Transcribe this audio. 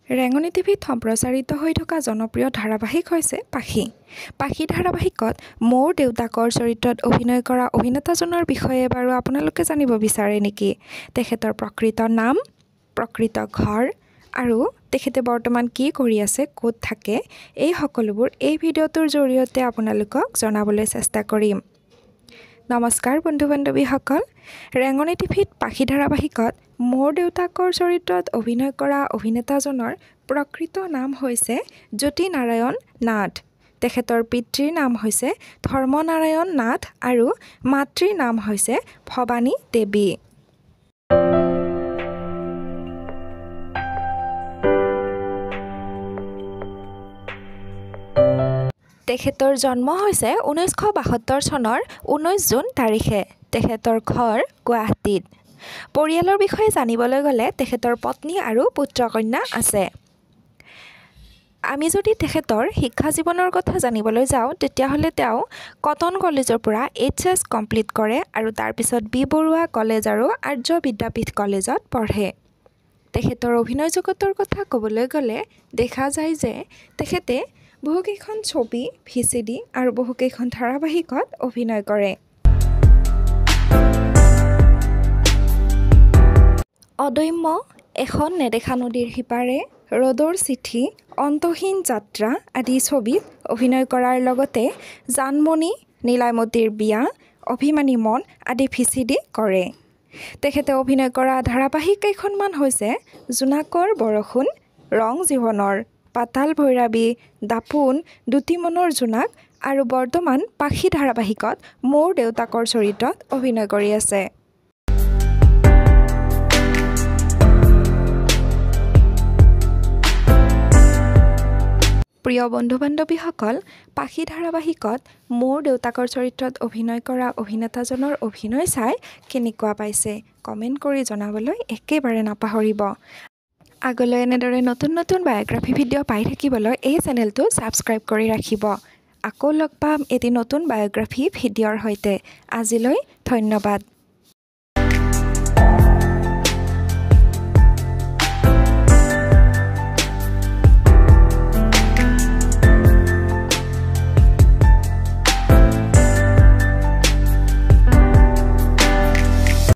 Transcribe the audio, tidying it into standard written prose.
ৰেঙনি টিভিত সম্প্ৰচাৰিত হৈ থকা জনপ্ৰিয় ধাৰাবাহিক হৈছে পাখি। পাখি ধাৰাবাহিকত মোৰ দেউতাকৰ চৰিত্ৰত অভিনয় কৰা অভিনেতাজনৰ বিষয়ে বাৰু আপোনালোকে জানিব বিচাৰে নেকি? তেখেতৰ প্ৰকৃত নাম, প্ৰকৃত ঘৰ আৰু তেখেতে বৰ্তমান কি কৰি আছে, ক'ত থাকে, এই সকলোবোৰ এই ভিডিঅ'টোৰ জৰিয়তে আপোনালোকক জনাবলৈ চেষ্টা কৰিম। নমস্কাৰ বন্ধু-বান্ধৱীসকল, ৰেঙনি টিভিত পাখি ধাৰাবাহিকত মোৰ দেউতাকৰ চৰিত্ৰত অভিনয় কৰা অভিনেতাজনৰ প্ৰকৃত নাম হৈছে জ্যোতিনাৰায়ণ নাথ। তেখেতৰ পিতৃৰ নাম হৈছে ধৰ্মনাৰায়ণ নাথ আৰু মাতৃৰ নাম হৈছে ভৱানী দেৱী। তেখেতৰ জন্ম হৈছে 1972 চনৰ 19 জুন তাৰিখে। তেখেতৰ ঘৰ গুৱাহাটীত। পৰিয়ালৰ বিষয়ে জানিবলৈ গ'লে তেখেতৰ পত্নী আৰু পুত্ৰ-কন্যা আছে। আমি যদি তেখেতৰ শিক্ষা জীৱনৰ কথা জানিবলৈ যাওঁ তেতিয়াহ'লে তেওঁ কটন কলেজৰ পৰা HS কমপ্লিট কৰে আৰু তাৰপিছত বি বৰুৱা কলেজ আৰু আৰ্য বিদ্যাপীঠ কলেজত পঢ়ে। তেখেতৰ অভিনয় জগতৰ কথা ক'বলৈ গ'লে দেখা যায় যে তেখেতে বহুকেইখন ছবি, VCD আৰু বহুকেইখন ধাৰাবাহিকত অভিনয় কৰে। অদম্য, এখন নেদেখা নদীৰ সিপাৰে, ৰ'দৰ চিঠি, অন্তহীন যাত্ৰা আদি ছবিত অভিনয় কৰাৰ লগতে জানমণি, নীলামতীৰ বিয়া, অভিমানী মন আদি VCD কৰে। তেখেতে অভিনয় কৰা ধাৰাবাহিক কেইখনমান হৈছে জোনাকৰ বৰষুণ, ৰং জীৱনৰ, পাতাল ভৈৰাবী, দাপোন, দুটি মনৰ জোনাক আৰু বৰ্তমান পাখি ধাৰাবাহিকত মোৰ দেউতাকৰ চৰিত্ৰত অভিনয় কৰি আছে। প্ৰিয় বন্ধু-বান্ধৱীসকল, পাখি ধাৰাবাহিকত মোৰ দেউতাকৰ চৰিত্ৰত অভিনয় কৰা অভিনেতাজনৰ অভিনয় চাই কেনেকুৱা পাইছে কমেণ্ট কৰি জনাবলৈ একেবাৰে নাপাহৰিব। আগলৈ এনেদৰে নতুন নতুন বায়োগ্ৰাফি ভিডিঅ' পাই থাকিবলৈ এই চেনেলটো ছাবস্ক্ৰাইব কৰি ৰাখিব। আকৌ লগ পাম এটি নতুন বায়োগ্ৰাফি ভিডিঅ'ৰ সৈতে। আজিলৈ ধন্যবাদ।